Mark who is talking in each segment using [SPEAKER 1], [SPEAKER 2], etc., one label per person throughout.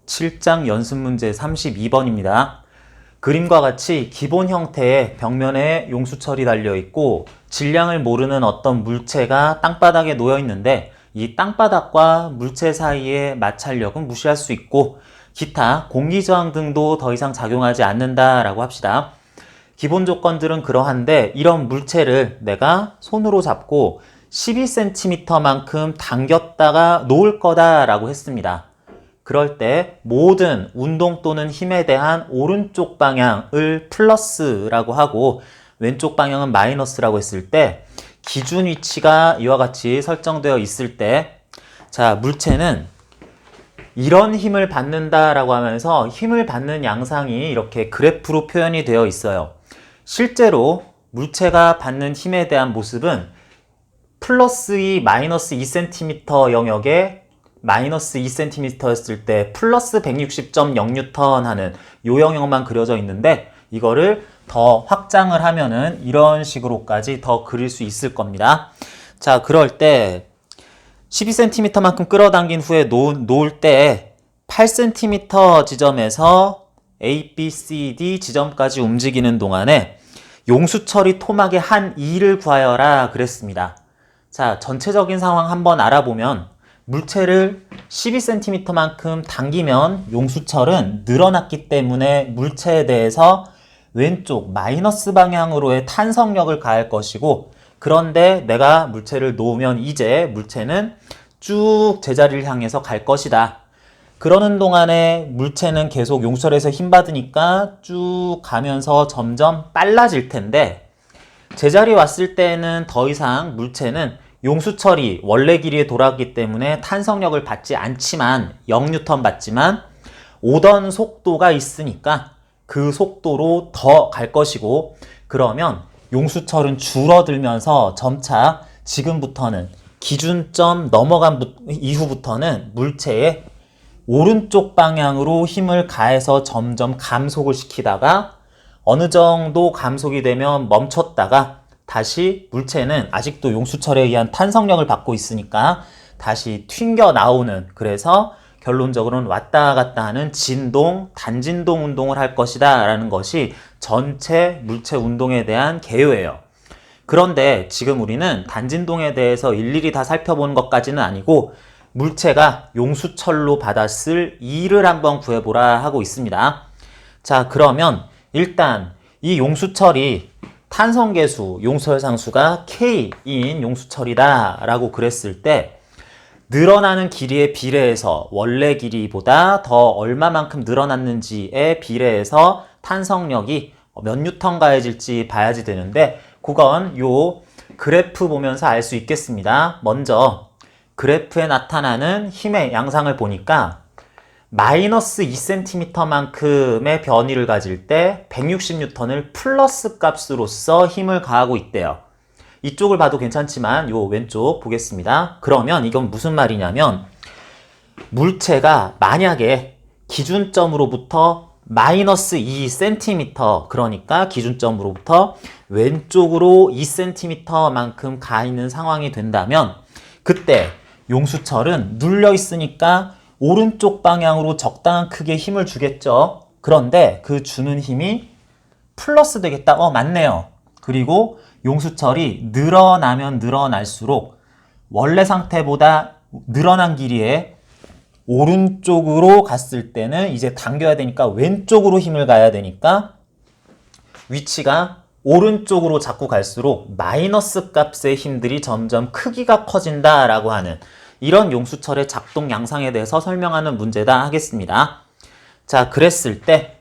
[SPEAKER 1] 7장 연습문제 32번입니다. 그림과 같이 기본 형태의 벽면에 용수철이 달려있고 질량을 모르는 어떤 물체가 땅바닥에 놓여있는데 이 땅바닥과 물체 사이의 마찰력은 무시할 수 있고 기타 공기저항 등도 더 이상 작용하지 않는다라고 합시다. 기본 조건들은 그러한데 이런 물체를 내가 손으로 잡고 12cm만큼 당겼다가 놓을 거다라고 했습니다. 그럴 때 모든 운동 또는 힘에 대한 오른쪽 방향을 플러스라고 하고 왼쪽 방향은 마이너스라고 했을 때 기준 위치가 이와 같이 설정되어 있을 때 자, 물체는 이런 힘을 받는다라고 하면서 힘을 받는 양상이 이렇게 그래프로 표현이 되어 있어요. 실제로 물체가 받는 힘에 대한 모습은 플러스 2, 마이너스 2cm 영역에 마이너스 2cm였을 때 플러스 160.0N 하는 요 영역만 그려져 있는데 이거를 더 확장을 하면은 이런 식으로까지 더 그릴 수 있을 겁니다. 자, 그럴 때 12cm만큼 끌어당긴 후에 놓을 때 8cm 지점에서 A, B, C, D 지점까지 움직이는 동안에 용수철이 토막의 한 2를 구하여라 그랬습니다. 자, 전체적인 상황 한번 알아보면 물체를 12cm만큼 당기면 용수철은 늘어났기 때문에 물체에 대해서 왼쪽 마이너스 방향으로의 탄성력을 가할 것이고 그런데 내가 물체를 놓으면 이제 물체는 쭉 제자리를 향해서 갈 것이다. 그러는 동안에 물체는 계속 용수철에서 힘 받으니까 쭉 가면서 점점 빨라질 텐데 제자리 왔을 때는 더 이상 물체는 용수철이 원래 길이에 돌아가기 때문에 탄성력을 받지 않지만 0N 받지만 오던 속도가 있으니까 그 속도로 더 갈 것이고 그러면 용수철은 줄어들면서 점차 지금부터는 기준점 넘어간 이후부터는 물체의 오른쪽 방향으로 힘을 가해서 점점 감속을 시키다가 어느 정도 감속이 되면 멈췄다가 다시 물체는 아직도 용수철에 의한 탄성력을 받고 있으니까 다시 튕겨 나오는 그래서 결론적으로는 왔다 갔다 하는 진동, 단진동 운동을 할 것이다 라는 것이 전체 물체 운동에 대한 개요예요. 그런데 지금 우리는 단진동에 대해서 일일이 다 살펴보는 것까지는 아니고 물체가 용수철로 받았을 E를 한번 구해보라 하고 있습니다. 자, 그러면 일단 이 용수철이 탄성계수, 용수철 상수가 K인 용수철이다 라고 그랬을 때 늘어나는 길이에 비례해서 원래 길이보다 더 얼마만큼 늘어났는지에 비례해서 탄성력이 몇 뉴턴 가해질지 봐야지 되는데 그건 요 그래프 보면서 알 수 있겠습니다. 먼저 그래프에 나타나는 힘의 양상을 보니까 마이너스 2cm만큼의 변이를 가질 때 160N을 플러스 값으로서 힘을 가하고 있대요. 이쪽을 봐도 괜찮지만 요 왼쪽 보겠습니다. 그러면 이건 무슨 말이냐면 물체가 만약에 기준점으로부터 마이너스 2cm 그러니까 기준점으로부터 왼쪽으로 2cm만큼 가 있는 상황이 된다면 그때 용수철은 눌려 있으니까 오른쪽 방향으로 적당한 크기의 힘을 주겠죠. 그런데 그 주는 힘이 플러스 되겠다. 맞네요. 그리고 용수철이 늘어나면 늘어날수록 원래 상태보다 늘어난 길이에 오른쪽으로 갔을 때는 이제 당겨야 되니까 왼쪽으로 힘을 가야 되니까 위치가 오른쪽으로 자꾸 갈수록 마이너스 값의 힘들이 점점 크기가 커진다라고 하는 이런 용수철의 작동 양상에 대해서 설명하는 문제다 하겠습니다. 자, 그랬을 때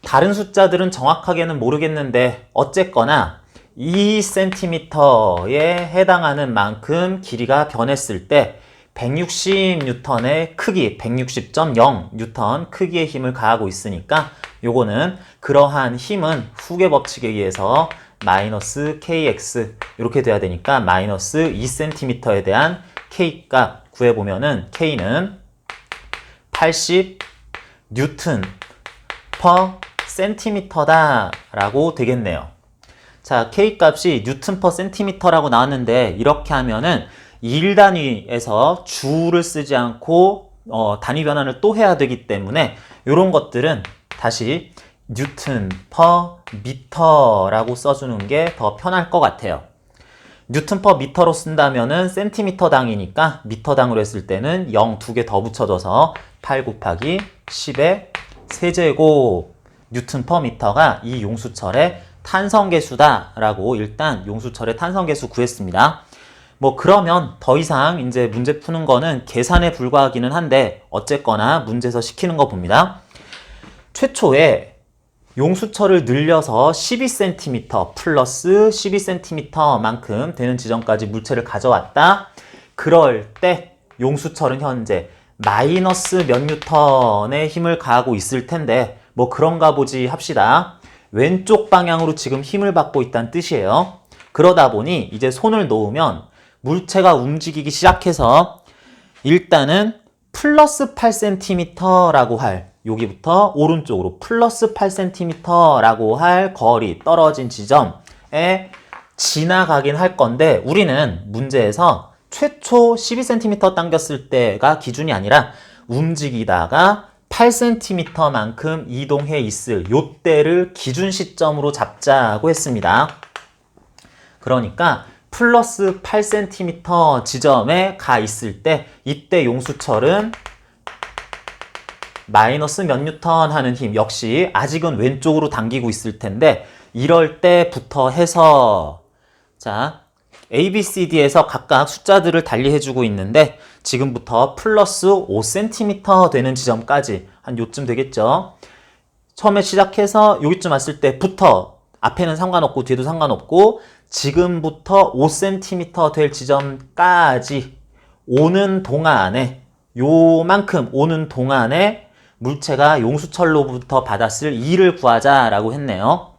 [SPEAKER 1] 다른 숫자들은 정확하게는 모르겠는데 어쨌거나 2cm에 해당하는 만큼 길이가 변했을 때 160N의 크기, 160.0N 크기의 힘을 가하고 있으니까 요거는 그러한 힘은 후계 법칙에 의해서 마이너스 kx 이렇게 돼야 되니까 마이너스 2cm에 대한 K값 구해보면은 K는 80 뉴턴 퍼 센티미터다 라고 되겠네요. 자, K값이 뉴턴 퍼 센티미터라고 나왔는데 이렇게 하면은 1단위에서 주를 쓰지 않고 단위 변환을 또 해야 되기 때문에 이런 것들은 다시 뉴튼 퍼 미터라고 써주는 게 더 편할 것 같아요. 뉴튼 퍼 미터로 쓴다면은 센티미터당이니까 미터당으로 했을 때는 0 두 개 더 붙여줘서 8 곱하기 10의 세제곱 뉴튼 퍼 미터가 이 용수철의 탄성계수다라고 일단 용수철의 탄성계수 구했습니다. 뭐 그러면 더 이상 이제 문제 푸는 거는 계산에 불과하기는 한데 어쨌거나 문제에서 시키는 거 봅니다. 최초에 용수철을 늘려서 12cm 플러스 12cm만큼 되는 지점까지 물체를 가져왔다. 그럴 때 용수철은 현재 마이너스 몇 뉴턴의 힘을 가하고 있을 텐데 뭐 그런가 보지 합시다. 왼쪽 방향으로 지금 힘을 받고 있다는 뜻이에요. 그러다 보니 이제 손을 놓으면 물체가 움직이기 시작해서 일단은 플러스 8cm라고 할 여기부터 오른쪽으로 플러스 8cm라고 할 거리 떨어진 지점에 지나가긴 할 건데 우리는 문제에서 최초 12cm 당겼을 때가 기준이 아니라 움직이다가 8cm만큼 이동해 있을 요때를 기준 시점으로 잡자고 했습니다. 그러니까 플러스 8cm 지점에 가 있을 때 이때 용수철은 마이너스 몇 뉴턴 하는 힘 역시 아직은 왼쪽으로 당기고 있을 텐데 이럴 때부터 해서 자 A, B, C, D에서 각각 숫자들을 달리해주고 있는데 지금부터 플러스 5cm 되는 지점까지 한 요쯤 되겠죠. 처음에 시작해서 여기쯤 왔을 때부터 앞에는 상관없고 뒤에도 상관없고 지금부터 5cm 될 지점까지 오는 동안에 요만큼 오는 동안에 물체가 용수철로부터 받았을 E를 구하자라고 했네요.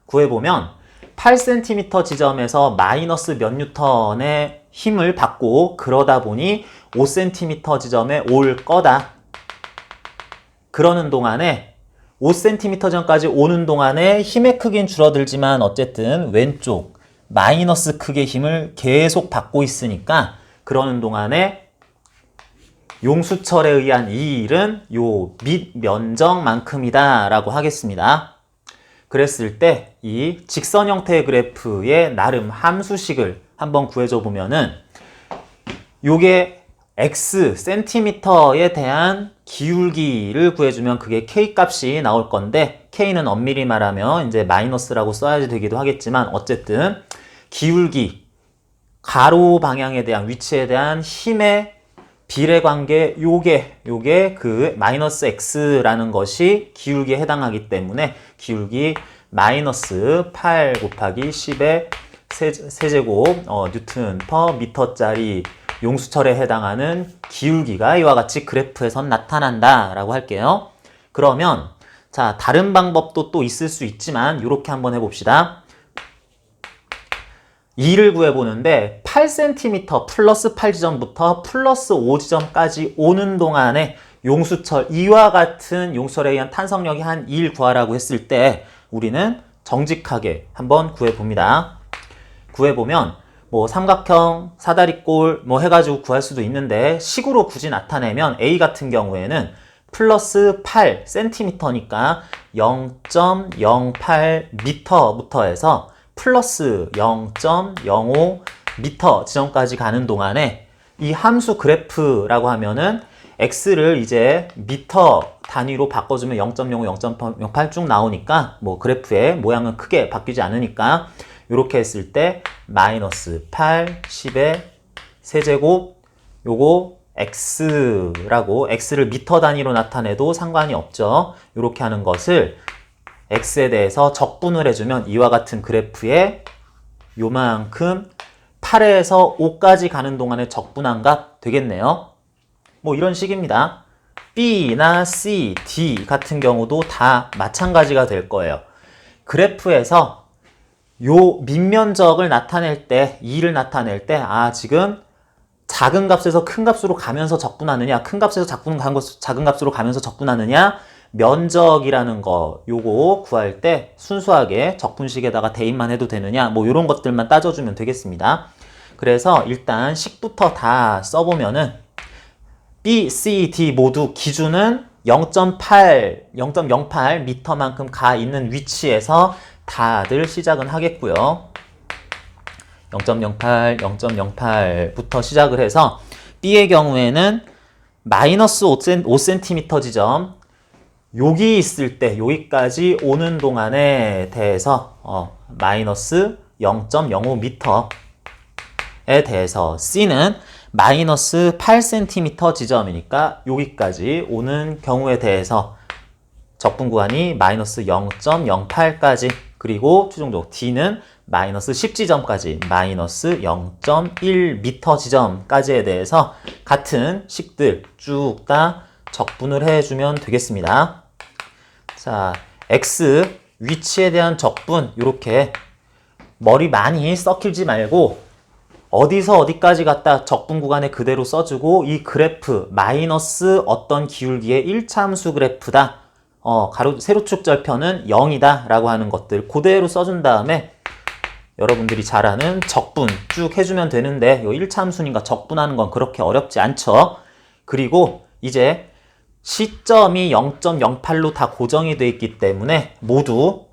[SPEAKER 1] 구해보면 8cm 지점에서 마이너스 몇 뉴턴의 힘을 받고 그러다 보니 5cm 지점에 올 거다. 그러는 동안에 5cm 전까지 오는 동안에 힘의 크기는 줄어들지만 어쨌든 왼쪽 마이너스 크기의 힘을 계속 받고 있으니까 그러는 동안에 용수철에 의한 이 일은 요 밑 면적만큼이다 라고 하겠습니다. 그랬을 때 이 직선 형태의 그래프의 나름 함수식을 한번 구해줘 보면은 요게 x 센티미터에 대한 기울기를 구해주면 그게 k 값이 나올 건데 k는 엄밀히 말하면 이제 마이너스라고 써야지 되기도 하겠지만 어쨌든 기울기 가로 방향에 대한 위치에 대한 힘의 비례관계 요게 그 마이너스 x라는 것이 기울기에 해당하기 때문에 기울기 마이너스 8 곱하기 10의 세제곱 뉴튼 퍼 미터짜리 용수철에 해당하는 기울기가 이와 같이 그래프에선 나타난다 라고 할게요. 그러면 자 다른 방법도 또 있을 수 있지만 이렇게 한번 해봅시다. 2를 구해보는데 8cm 플러스 8지점부터 플러스 5지점까지 오는 동안에 용수철 이와 같은 용수철에 의한 탄성력이 한 2를 구하라고 했을 때 우리는 정직하게 한번 구해봅니다. 구해보면 뭐 삼각형, 사다리꼴 뭐 해가지고 구할 수도 있는데 식으로 굳이 나타내면 A 같은 경우에는 플러스 8cm니까 0.08m부터 해서 플러스 0.05 미터 지점까지 가는 동안에 이 함수 그래프라고 하면은 x를 이제 미터 단위로 바꿔주면 0.05, 0.08 쭉 나오니까 뭐 그래프의 모양은 크게 바뀌지 않으니까 이렇게 했을 때 마이너스 8, 10의 세제곱 요거 x라고 x를 미터 단위로 나타내도 상관이 없죠. 이렇게 하는 것을 x에 대해서 적분을 해주면 이와 같은 그래프에 요만큼 8에서 5까지 가는 동안에 적분한 값 되겠네요. 뭐 이런 식입니다. B나 C, D 같은 경우도 다 마찬가지가 될 거예요. 그래프에서 요 밑면적을 나타낼 때, 2를 나타낼 때, 지금 작은 값에서 큰 값으로 가면서 적분하느냐, 큰 값에서 작은 값으로 가면서 적분하느냐, 면적이라는 거 요거 구할 때 순수하게 적분식에다가 대입만 해도 되느냐 뭐 요런 것들만 따져주면 되겠습니다. 그래서 일단 식부터 다 써보면은 B, C, D 모두 기준은 0.08 미터만큼 가 있는 위치에서 다들 시작은 하겠고요. 0.08, 0.08부터 시작을 해서 B의 경우에는 마이너스 5cm 지점, 여기 있을 때 여기까지 오는 동안에 대해서 마이너스 0.05m에 대해서 C는 마이너스 8cm 지점이니까 여기까지 오는 경우에 대해서 적분 구간이 마이너스 0.08까지, 그리고 최종적으로 D는 마이너스 10지점까지 마이너스 0.1m 지점까지에 대해서 같은 식들 쭉 다 적분을 해주면 되겠습니다. 자, X 위치에 대한 적분, 이렇게 머리 많이 썩힐지 말고 어디서 어디까지 갔다 적분 구간에 그대로 써주고, 이 그래프 마이너스 어떤 기울기의 1차함수 그래프다, 세로축 절편은 0이다 라고 하는 것들 그대로 써준 다음에 여러분들이 잘 아는 적분 쭉 해주면 되는데, 이 1차함수니까 적분하는 건 그렇게 어렵지 않죠. 그리고 이제 시점이 0.08로 다 고정이 되어 있기 때문에 모두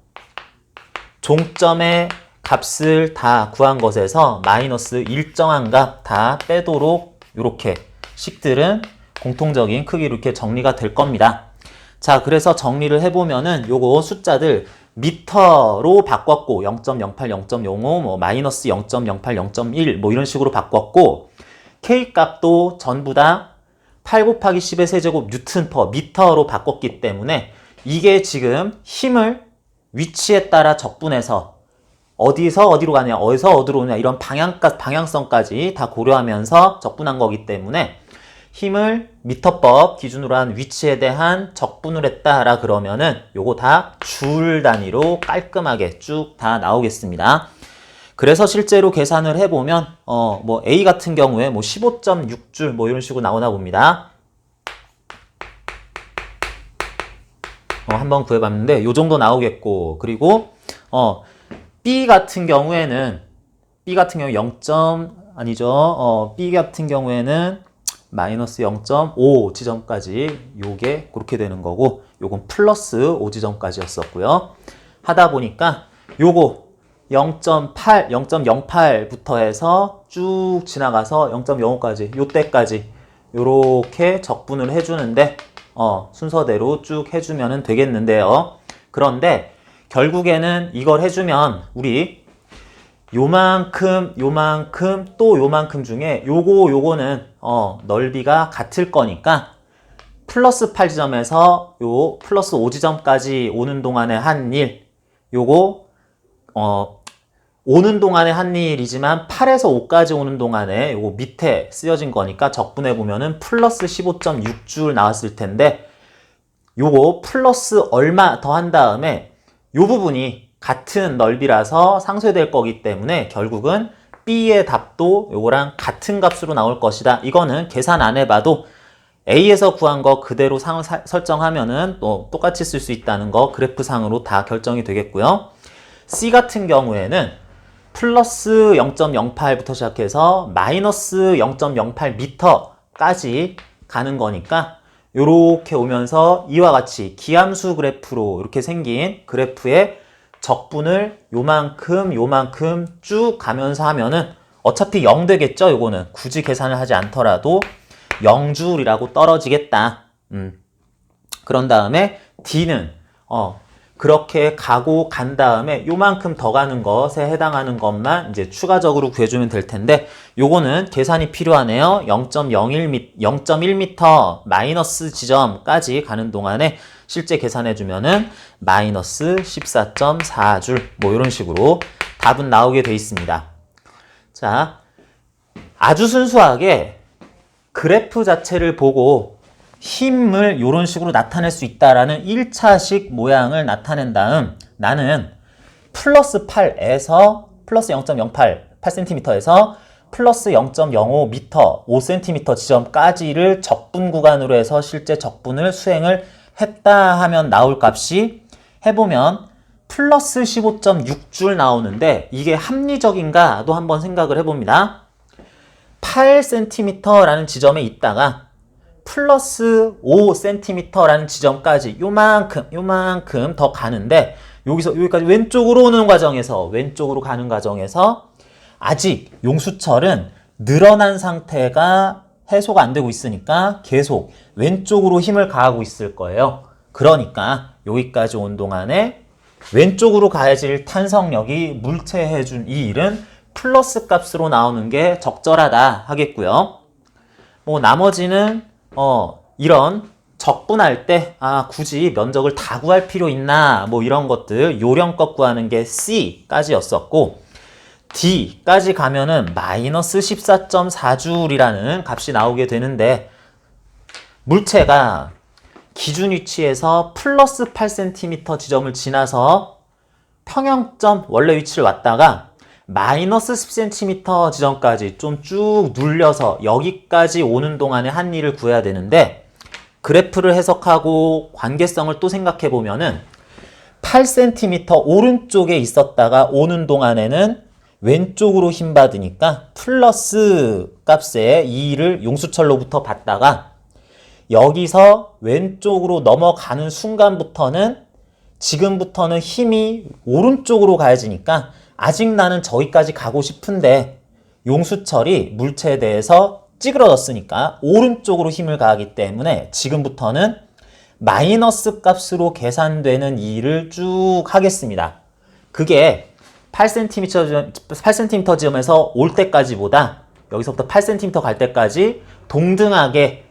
[SPEAKER 1] 종점의 값을 다 구한 것에서 마이너스 일정한 값 다 빼도록 이렇게 식들은 공통적인 크기로 이렇게 정리가 될 겁니다. 자, 그래서 정리를 해보면은 요거 숫자들 미터로 바꿨고 0.08, 0.05, 뭐 마이너스 0.08, 0.1 뭐 이런 식으로 바꿨고, K 값도 전부 다 8 곱하기 10의 세제곱 뉴턴 퍼 미터로 바꿨기 때문에 이게 지금 힘을 위치에 따라 적분해서 어디서 어디로 가냐, 어디서 어디로 오냐 이런 방향성까지 다 고려하면서 적분한 거기 때문에 힘을 미터법 기준으로 한 위치에 대한 적분을 했다라 그러면은 요거 다 줄 단위로 깔끔하게 쭉 다 나오겠습니다. 그래서 실제로 계산을 해보면 뭐 A 같은 경우에 뭐 15.6줄 뭐 이런 식으로 나오나 봅니다. 한번 구해봤는데 요 정도 나오겠고, 그리고 B 같은 경우에는 0. 아니죠. B 같은 경우에는 마이너스 0.5 지점까지 요게 그렇게 되는 거고, 요건 플러스 5 지점까지였었고요. 하다 보니까 요거 0.8, 0.08부터 해서 쭉 지나가서 0.05까지 요때까지 요렇게 적분을 해주는데 순서대로 쭉 해주면 되겠는데요. 그런데 결국에는 이걸 해주면 우리 요만큼 또 요만큼 중에 요거는 넓이가 같을 거니까 플러스 8지점에서 요 플러스 5지점까지 오는 동안에 한 일, 요거 오는 동안에 한 일이지만 8에서 5까지 오는 동안에 요거 밑에 쓰여진 거니까 적분해 보면은 플러스 15.6줄 나왔을 텐데, 요거 플러스 얼마 더 한 다음에 요 부분이 같은 넓이라서 상쇄될 거기 때문에 결국은 B의 답도 요거랑 같은 값으로 나올 것이다. 이거는 계산 안 해봐도 A에서 구한 거 그대로 설정하면은 또 똑같이 쓸 수 있다는 거 그래프상으로 다 결정이 되겠고요. C 같은 경우에는 플러스 0.08부터 시작해서 마이너스 0.08m까지 가는 거니까 요렇게 오면서 이와 같이 기함수 그래프로 이렇게 생긴 그래프의 적분을 요만큼 쭉 가면서 하면은 어차피 0 되겠죠. 요거는 굳이 계산을 하지 않더라도 0줄이라고 떨어지겠다. 그런 다음에 D는 그렇게 가고 간 다음에 요만큼 더 가는 것에 해당하는 것만 이제 추가적으로 구해주면 될 텐데, 요거는 계산이 필요하네요. 0.1m 마이너스 지점까지 가는 동안에 실제 계산해주면은 마이너스 14.4줄 뭐 이런 식으로 답은 나오게 돼 있습니다. 자, 아주 순수하게 그래프 자체를 보고 힘을 이런 식으로 나타낼 수 있다라는 1차식 모양을 나타낸 다음 나는 플러스 8에서 플러스 0.08, 8cm에서 플러스 0.05m, 5cm 지점까지를 적분 구간으로 해서 실제 적분을 수행을 했다 하면 나올 값이 해보면 플러스 15.6줄 나오는데, 이게 합리적인가도 한번 생각을 해봅니다. 8cm라는 지점에 있다가 플러스 5cm라는 지점까지 요만큼 더 가는데 여기서 여기까지 왼쪽으로 오는 과정에서 왼쪽으로 가는 과정에서 아직 용수철은 늘어난 상태가 해소가 안 되고 있으니까 계속 왼쪽으로 힘을 가하고 있을 거예요. 그러니까 여기까지 온 동안에 왼쪽으로 가해질 탄성력이 물체해준 이 일은 플러스 값으로 나오는 게 적절하다 하겠고요. 뭐 나머지는 이런 적분할 때 굳이 면적을 다 구할 필요 있나 뭐 이런 것들 요령껏 구하는 게 C까지였었고 D까지 가면은 마이너스 14.4줄이라는 값이 나오게 되는데 물체가 기준 위치에서 플러스 8cm 지점을 지나서 평형점 원래 위치를 왔다가 마이너스 10cm 지점까지 좀 쭉 눌려서 여기까지 오는 동안에 한 일을 구해야 되는데 그래프를 해석하고 관계성을 또 생각해 보면은 8cm 오른쪽에 있었다가 오는 동안에는 왼쪽으로 힘 받으니까 플러스 값의 2를 용수철로부터 받다가 여기서 왼쪽으로 넘어가는 순간부터는 지금부터는 힘이 오른쪽으로 가해지니까 아직 나는 저기까지 가고 싶은데 용수철이 물체에 대해서 찌그러졌으니까 오른쪽으로 힘을 가하기 때문에 지금부터는 마이너스 값으로 계산되는 일을 쭉 하겠습니다. 그게 8cm 지점에서 올 때까지보다 여기서부터 8cm 갈 때까지 동등하게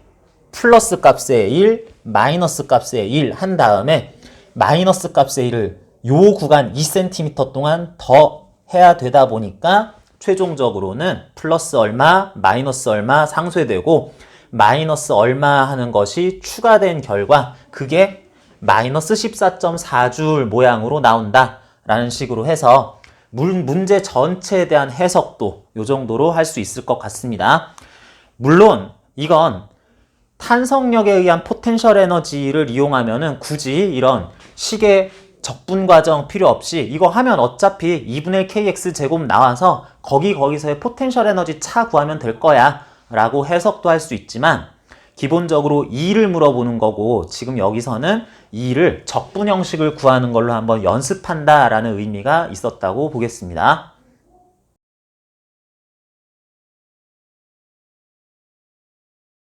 [SPEAKER 1] 플러스 값의 1, 마이너스 값의 1 한 다음에 마이너스 값의 1을 요 구간 2cm 동안 더 해야 되다 보니까 최종적으로는 플러스 얼마, 마이너스 얼마 상쇄되고 마이너스 얼마 하는 것이 추가된 결과 그게 마이너스 14.4줄 모양으로 나온다 라는 식으로 해서 문제 전체에 대한 해석도 이 정도로 할 수 있을 것 같습니다. 물론 이건 탄성력에 의한 포텐셜 에너지를 이용하면은 굳이 이런 식의 적분 과정 필요 없이 이거 하면 어차피 2분의 kx 제곱 나와서 거기서의 포텐셜 에너지 차 구하면 될 거야 라고 해석도 할 수 있지만 기본적으로 2를 물어보는 거고 지금 여기서는 2를 적분 형식을 구하는 걸로 한번 연습한다 라는 의미가 있었다고 보겠습니다.